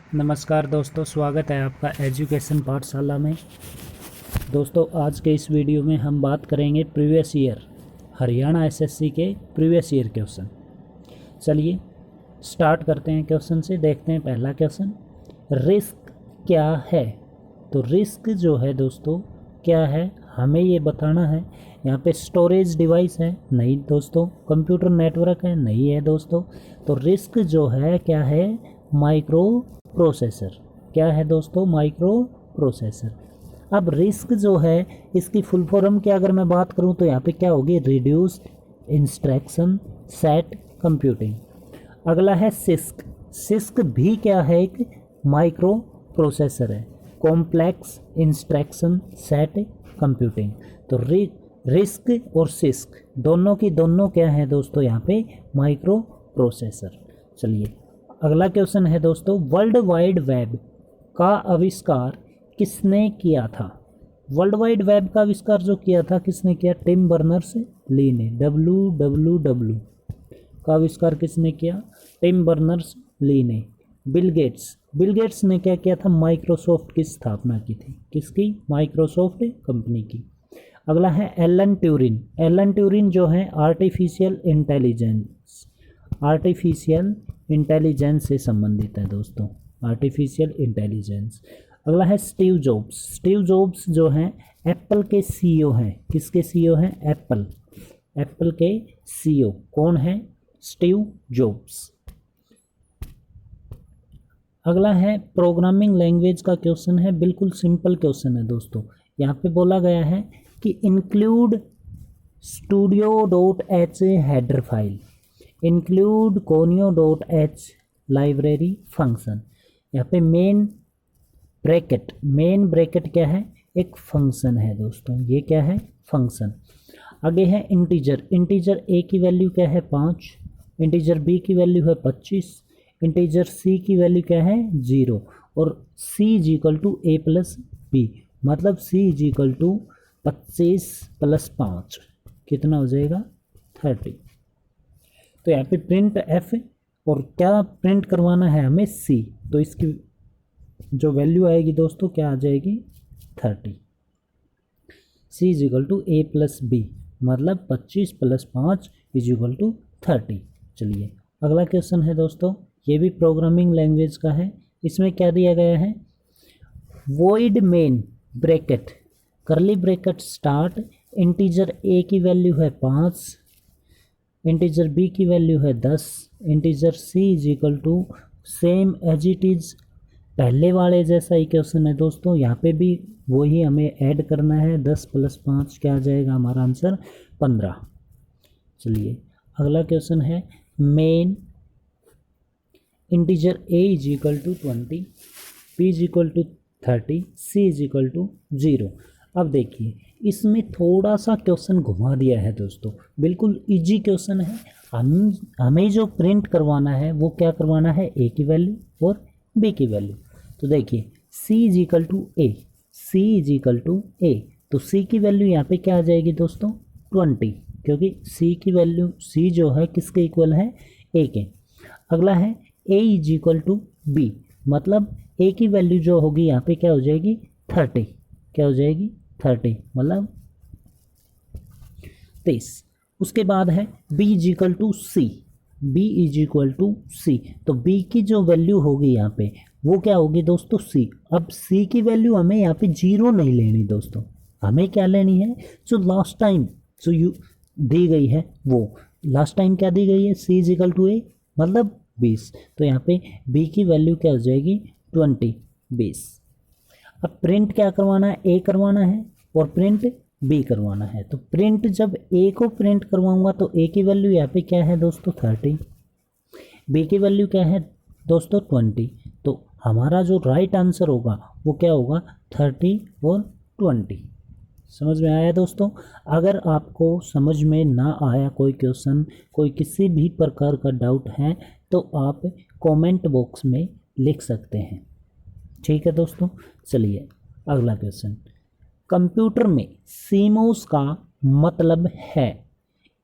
नमस्कार दोस्तों, स्वागत है आपका एजुकेशन पाठशाला में। दोस्तों, आज के इस वीडियो में हम बात करेंगे प्रीवियस ईयर हरियाणा एसएससी के प्रीवियस ईयर क्वेश्चन। चलिए स्टार्ट करते हैं क्वेश्चन से। देखते हैं पहला क्वेश्चन, रिस्क क्या है। तो रिस्क जो है दोस्तों क्या है, हमें ये बताना है। यहाँ पे स्टोरेज डिवाइस है, नहीं दोस्तों। कंप्यूटर नेटवर्क है, नहीं है दोस्तों। तो रिस्क जो है क्या है, माइक्रो प्रोसेसर। क्या है दोस्तों, माइक्रो प्रोसेसर। अब रिस्क जो है इसकी फुल फॉर्म की अगर मैं बात करूं तो यहाँ पे क्या होगी, रिड्यूस्ड इंस्ट्रक्शन सेट कंप्यूटिंग। अगला है सिस्क। सिस्क भी क्या है, एक माइक्रो प्रोसेसर है, कॉम्प्लेक्स इंस्ट्रक्शन सेट कंप्यूटिंग। तो रिस्क और सिस्क दोनों की दोनों क्या है दोस्तों, यहाँ पे माइक्रो प्रोसेसर। चलिए अगला क्वेश्चन है दोस्तों, वर्ल्ड वाइड वेब का आविष्कार किसने किया था। वर्ल्ड वाइड वेब का आविष्कार जो किया था किसने किया, टिम बर्नर्स ली ने। WWW का आविष्कार किसने किया, टिम बर्नर्स ली ने। बिल गेट्स ने क्या किया था, माइक्रोसॉफ्ट की स्थापना की थी। किसकी, माइक्रोसॉफ्ट कंपनी की। अगला है एलन ट्यूरिंग। एलन ट्यूरिंग जो है आर्टिफिशियल इंटेलिजेंस से संबंधित है दोस्तों, आर्टिफिशियल इंटेलिजेंस। अगला है स्टीव जॉब्स। स्टीव जॉब्स जो हैं एप्पल के CEO हैं। किसके CEO हैं, एप्पल के CEO कौन है, स्टीव जॉब्स। अगला है प्रोग्रामिंग लैंग्वेज का क्वेश्चन है, बिल्कुल सिंपल क्वेश्चन है दोस्तों। यहाँ पे बोला गया है कि include studio.h header file, include conio.h library function. यहाँ पे मेन ब्रैकेट क्या है, एक फंक्शन है दोस्तों। ये क्या है, फंक्शन। आगे है इंटीजर ए की वैल्यू क्या है 5, इंटीजर बी की वैल्यू है 25, इंटीजर सी की वैल्यू क्या है 0 और c is equal to a plus B. मतलब c इज इक्वल टू 25 + 5 कितना हो जाएगा 30। तो यहाँ पे प्रिंट f और क्या प्रिंट करवाना है हमें c, तो इसकी जो वैल्यू आएगी दोस्तों क्या आ जाएगी 30। c is equal to a plus B, मतलब 25 + 5 इज इक्वल टू 30। चलिए अगला क्वेश्चन है दोस्तों, ये भी प्रोग्रामिंग लैंग्वेज का है। इसमें क्या दिया गया है, void main bracket curly bracket start, integer a की वैल्यू है 5, इंटीजर b की वैल्यू है 10, integer c is equal to same as it is पहले वाले जैसा ही क्वेश्चन है दोस्तों। यहाँ पे भी वही हमें ऐड करना है, 10 + 5 क्या आ जाएगा हमारा आंसर 15। चलिए अगला क्वेश्चन है, main integer a is equal to 20, p is equal to 30, c is equal to 0। अब देखिए इसमें थोड़ा सा क्वेश्चन घुमा दिया है दोस्तों, बिल्कुल इजी क्वेश्चन है। हमें जो प्रिंट करवाना है वो क्या करवाना है, a की वैल्यू और b की वैल्यू। तो देखिए c is equal to a, c is equal to a, तो c की वैल्यू यहाँ पे क्या आ जाएगी दोस्तों 20, क्योंकि c की वैल्यू c जो है किसके इक्वल है, a के। अगला है a is equal to b, मतलब a की वैल्यू जो होगी यहाँ पे क्या हो जाएगी 30, क्या हो जाएगी 30 मतलब 30। उसके बाद है b is equal to C, b is equal to C, तो b की जो वैल्यू होगी यहाँ पे वो क्या होगी दोस्तों c। अब c की वैल्यू हमें यहाँ पे 0 नहीं लेनी दोस्तों, हमें क्या लेनी है, जो लास्ट टाइम जो दी गई है वो। लास्ट टाइम क्या दी गई है, c is equal to a मतलब 20, तो यहाँ पे b की वैल्यू क्या हो जाएगी 20। अब प्रिंट क्या करवाना है, a करवाना है और प्रिंट b करवाना है। तो प्रिंट जब a को प्रिंट करवाऊंगा तो a की वैल्यू यहाँ पे क्या है दोस्तों 30, b की वैल्यू क्या है दोस्तों 20। तो हमारा जो राइट आंसर होगा वो क्या होगा 30 और 20। समझ में आया दोस्तों। अगर आपको समझ में ना आया कोई क्वेश्चन, कोई किसी भी प्रकार का डाउट है तो आप कमेंट बॉक्स में लिख सकते हैं, ठीक है दोस्तों। चलिए अगला क्वेश्चन, कंप्यूटर में सीमोस का मतलब है।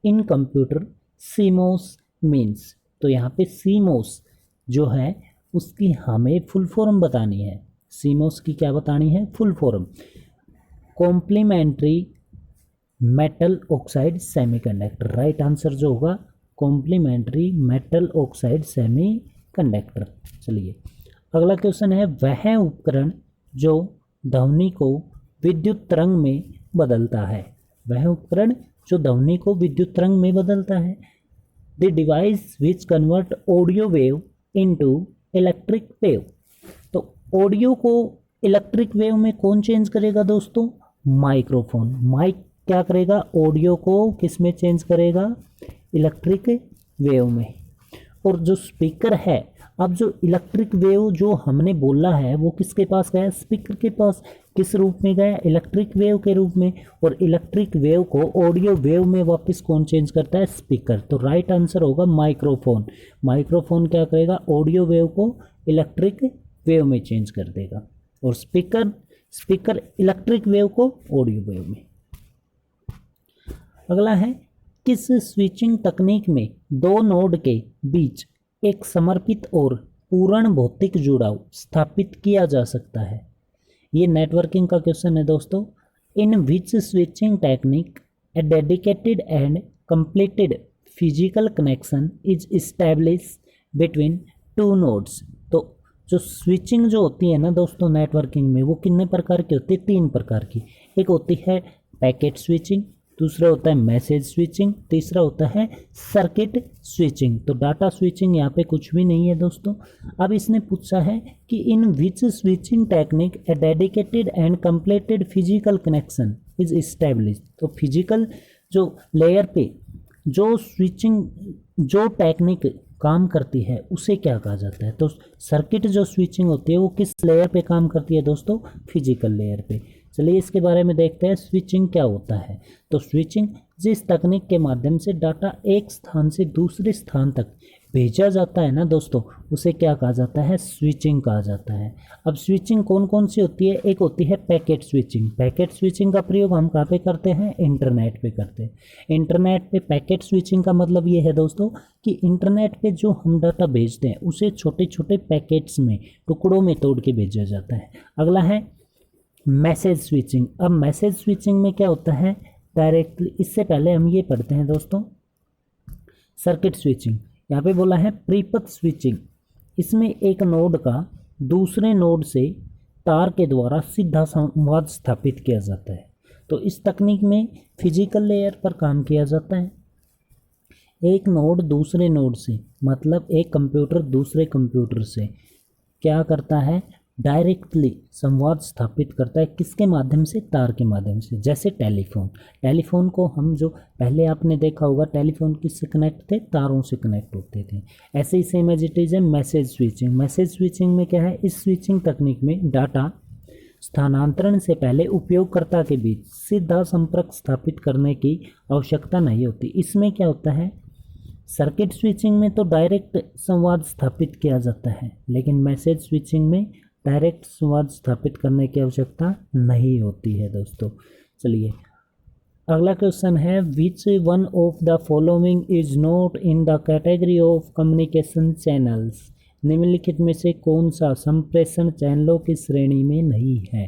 इन कंप्यूटर सीमोस मीन्स, तो यहाँ पे सीमोस जो है उसकी हमें फुल फॉर्म बतानी है। सीमोस की क्या बतानी है? Full form. Complementary metal oxide semiconductor. Right answer जो होगा कॉम्प्लीमेंट्री मेटल ऑक्साइड सेमीकंडक्टर। चलिए अगला क्वेश्चन है, वह उपकरण जो ध्वनि को विद्युत तरंग में बदलता है। वह उपकरण जो ध्वनि को विद्युत तरंग में बदलता है। The device which convert audio wave into electric wave. तो ऑडियो को इलेक्ट्रिक वेव में कौन चेंज करेगा दोस्तों? माइक्रोफोन। माइक क्या करेगा? ऑडियो को किस में चेंज करेगा? इलेक्ट्रिक वेव में। और जो स्पीकर है, अब जो इलेक्ट्रिक वेव जो हमने बोला है वो किसके पास गया? स्पीकर के पास। किस रूप में गया? इलेक्ट्रिक वेव के रूप में। और इलेक्ट्रिक वेव को ऑडियो वेव में वापस कौन चेंज करता है? स्पीकर। तो राइट आंसर होगा माइक्रोफोन। माइक्रोफोन क्या करेगा? ऑडियो वेव को इलेक्ट्रिक वेव में चेंज कर देगा। और स्पीकर इलेक्ट्रिक वेव को ऑडियो वेव में। अगला है, किस स्विचिंग तकनीक में दो नोड के बीच एक समर्पित और पूर्ण भौतिक जुड़ाव स्थापित किया जा सकता है? ये नेटवर्किंग का क्वेश्चन है दोस्तों। In which switching technique a dedicated and completed physical connection is establish between two nodes. तो जो स्विचिंग जो होती है ना दोस्तों नेटवर्किंग में, वो कितने प्रकार की होती है? 3 प्रकार की। एक होती है पैकेट स्विचिंग, दूसरा होता है मैसेज स्विचिंग, तीसरा होता है सर्किट स्विचिंग। तो डाटा स्विचिंग यहाँ पे कुछ भी नहीं है दोस्तों। अब इसने पूछा है कि in which switching technique a dedicated and completed physical connection is establish. तो फिजिकल जो लेयर पे जो स्विचिंग जो टेक्निक काम करती है उसे क्या कहा जाता है? तो सर्किट जो स्विचिंग होती है वो किस लेयर पे काम करती है दोस्तों? फिजिकल लेयर पे। चलिए इसके बारे में देखते हैं स्विचिंग क्या होता है। तो स्विचिंग जिस तकनीक के माध्यम से डाटा एक स्थान से दूसरे स्थान तक भेजा जाता है ना दोस्तों, उसे क्या कहा जाता है? स्विचिंग कहा जाता है। अब स्विचिंग कौन कौन सी होती है? एक होती है पैकेट स्विचिंग। पैकेट स्विचिंग का प्रयोग हम कहाँ पे करते हैं? इंटरनेट पे करते हैं। इंटरनेट पे पैकेट स्विचिंग का मतलब ये है दोस्तों कि इंटरनेट पे जो हम डाटा भेजते हैं उसे छोटे छोटे पैकेट्स में, टुकड़ों में तोड़ के भेजा जाता है। अगला है मैसेज स्विचिंग। अब मैसेज स्विचिंग में क्या होता है? डायरेक्टली, इससे पहले हम ये पढ़ते हैं दोस्तों सर्किट स्विचिंग। यहाँ पे बोला है प्रीपथ स्विचिंग। इसमें एक नोड का दूसरे नोड से तार के द्वारा सीधा संवाद स्थापित किया जाता है। तो इस तकनीक में फिजिकल लेयर पर काम किया जाता है। एक नोड दूसरे नोड से, मतलब एक कंप्यूटर दूसरे कंप्यूटर से क्या करता है? डायरेक्टली संवाद स्थापित करता है। किसके माध्यम से? तार के माध्यम से। जैसे टेलीफोन। टेलीफोन को हम जो पहले आपने देखा होगा, टेलीफोन किससे कनेक्ट थे? तारों से कनेक्ट होते थे। ऐसे ही सेम एज इट इज है मैसेज स्विचिंग। मैसेज स्विचिंग में क्या है? इस स्विचिंग तकनीक में डाटा स्थानांतरण से पहले उपयोगकर्ता के बीच सीधा संपर्क स्थापित करने की आवश्यकता नहीं होती। इसमें क्या होता है? सर्किट स्विचिंग में तो डायरेक्ट संवाद स्थापित किया जाता है, लेकिन मैसेज स्विचिंग में डायरेक्ट संवाद स्थापित करने की आवश्यकता नहीं होती है दोस्तों। चलिए अगला क्वेश्चन है, which one of the following is not in the category of communication channels. निम्नलिखित में से कौन सा संप्रेषण चैनलों की श्रेणी में नहीं है?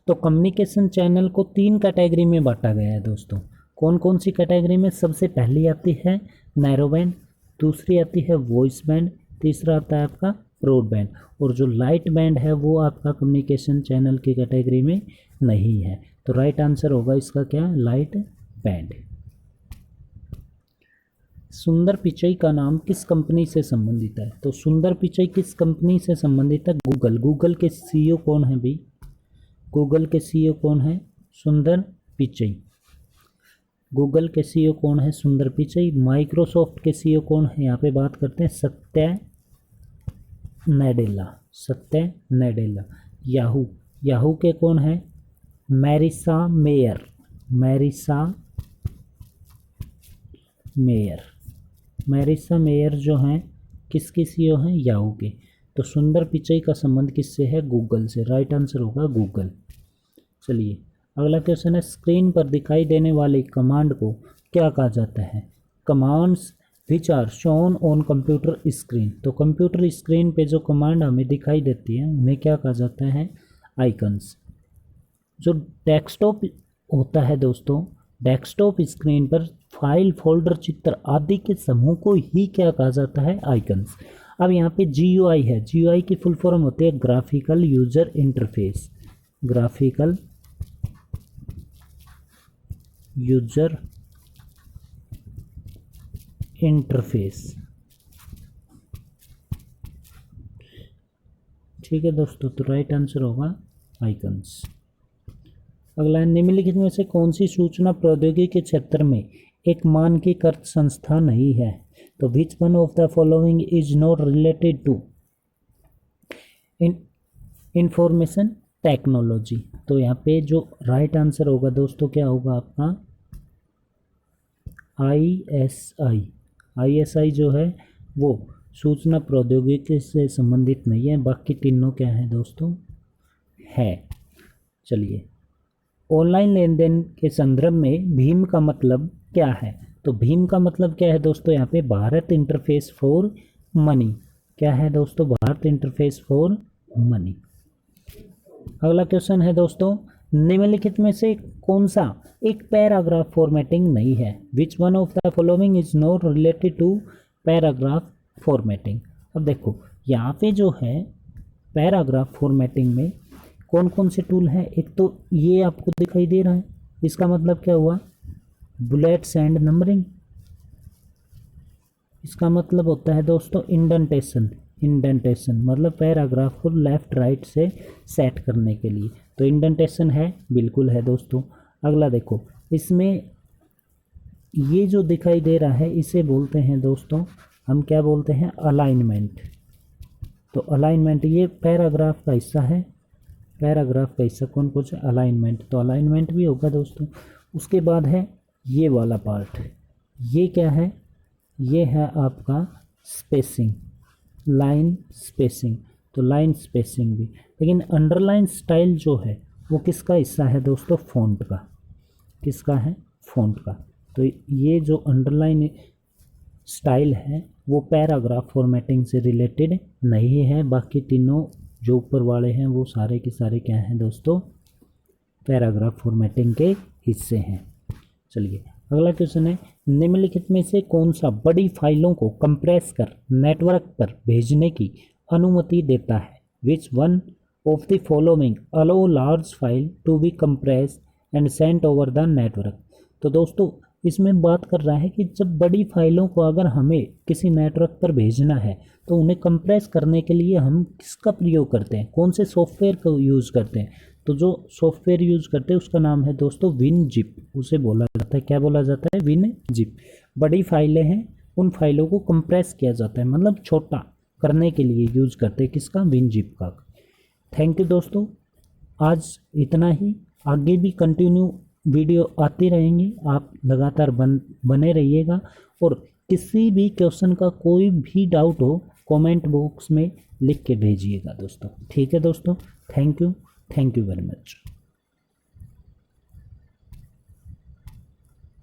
तो कम्युनिकेशन चैनल को 3 कैटेगरी में बांटा गया है दोस्तों। कौन कौन सी कैटेगरी में? सबसे पहली आती है नैरो बैंड, दूसरी आती है वॉइस बैंड, तीसरा आता है आपका ब्रॉडबैंड, और जो लाइट बैंड है वो आपका कम्युनिकेशन चैनल की कैटेगरी में नहीं है। तो राइट आंसर होगा इसका क्या? Light band. सुंदर पिचई का नाम किस कंपनी से संबंधित है? तो सुंदर पिचई किस कंपनी से संबंधित है? गूगल। गूगल के सीईओ कौन है भाई? गूगल के सीईओ कौन है? सुंदर पिचई। गूगल के सीईओ कौन है? सुंदर पिचई। माइक्रोसॉफ्ट के सीईओ कौन है? यहाँ पे बात करते हैं सत्या नडेला। सत्या नडेला। याहू। याहू के कौन है? मैरिसा मेयर। मैरिसा मेयर। मैरिसा मेयर जो हैं किसके सीईओ हैं? याहू के। तो सुंदर पिचई का संबंध किससे है? गूगल से। राइट आंसर होगा गूगल। चलिए अगला क्वेश्चन है, स्क्रीन पर दिखाई देने वाली कमांड को क्या कहा जाता है? Commands which are shown on computer screen. तो कंप्यूटर स्क्रीन पे जो कमांड हमें दिखाई देती है उन्हें क्या कहा जाता है, आइकन्स। जो डेस्कटॉप होता है दोस्तों, डेस्कटॉप स्क्रीन पर फाइल, फोल्डर, चित्र आदि के समूह को ही क्या कहा जाता है, आइकन्स। अब यहाँ पे GUI है, GUI की फुल फॉर्म होती है graphical user interface, graphical user interface. ठीक है दोस्तों, तो राइट आंसर होगा आइकन्स। अगला, निम्नलिखित में से कौन सी सूचना प्रौद्योगिकी के क्षेत्र में एक मानकीकृत संस्था नहीं है। तो which one of the following is not related to information technology. तो यहाँ पे जो राइट आंसर होगा दोस्तों क्या होगा आपका, ISI जो है वो सूचना प्रौद्योगिकी से संबंधित नहीं है, बाकी तीनों क्या है दोस्तों, है। चलिए, ऑनलाइन लेन देन के संदर्भ में भीम का मतलब क्या है। तो भीम का मतलब क्या है दोस्तों, यहाँ पे भारत इंटरफेस फॉर मनी। क्या है दोस्तों, भारत इंटरफेस फॉर मनी। अगला क्वेश्चन है दोस्तों, निम्नलिखित में से कौन सा एक पैराग्राफ फॉर्मेटिंग नहीं है। Which one of the following is not related to paragraph formatting. अब देखो यहाँ पे जो है पैराग्राफ फॉर्मेटिंग में कौन कौन से टूल हैं। एक तो ये आपको दिखाई दे रहा है, इसका मतलब क्या हुआ, बुलेट्स एंड नंबरिंग। इसका मतलब होता है दोस्तों इंडेंटेशन। इंडेंटेशन मतलब पैराग्राफ को लेफ्ट राइट से सेट करने के लिए, तो इंडेंटेशन है, बिल्कुल है दोस्तों। अगला देखो, इसमें ये जो दिखाई दे रहा है इसे बोलते हैं दोस्तों, हम क्या बोलते हैं, अलाइनमेंट। तो अलाइनमेंट ये पैराग्राफ का हिस्सा है, पैराग्राफ का हिस्सा कौन कौन सा, अलाइनमेंट। तो अलाइनमेंट भी होगा दोस्तों। उसके बाद है ये वाला पार्ट, ये क्या है, ये है आपका स्पेसिंग, लाइन स्पेसिंग। तो लाइन स्पेसिंग भी, लेकिन अंडरलाइन स्टाइल जो है वो किसका हिस्सा है दोस्तों, फ़ॉन्ट का। किसका है, फ़ॉन्ट का। तो ये जो अंडरलाइन स्टाइल है वो पैराग्राफ फॉर्मेटिंग से रिलेटेड नहीं है, बाकी तीनों जो ऊपर वाले हैं वो सारे के सारे क्या हैं दोस्तों, पैराग्राफ फॉर्मेटिंग के हिस्से हैं। चलिए, अगला क्वेश्चन है, निम्नलिखित में से कौन सा बड़ी फाइलों को कंप्रेस कर नेटवर्क पर भेजने की अनुमति देता है। Which one of the following allow large file to be compressed and sent over the network. तो दोस्तों इसमें बात कर रहा है कि जब बड़ी फाइलों को अगर हमें किसी नेटवर्क पर भेजना है तो उन्हें कंप्रेस करने के लिए हम किसका प्रयोग करते हैं, कौन से सॉफ्टवेयर का यूज़ करते हैं। तो जो सॉफ्टवेयर यूज़ करते हैं उसका नाम है दोस्तों विनजिप, उसे बोला जाता है, क्या बोला जाता है, विनजिप। बड़ी फाइलें हैं, उन फाइलों को कंप्रेस किया जाता है, मतलब छोटा करने के लिए यूज़ करते हैं किसका, विनजिप का। थैंक यू दोस्तों, आज इतना ही। आगे भी कंटिन्यू वीडियो आती रहेंगी, आप लगातार बने रहिएगा। और किसी भी क्वेश्चन का कोई भी डाउट हो कमेंट बॉक्स में लिख के भेजिएगा दोस्तों। ठीक है दोस्तों, थैंक यू वेरी मच।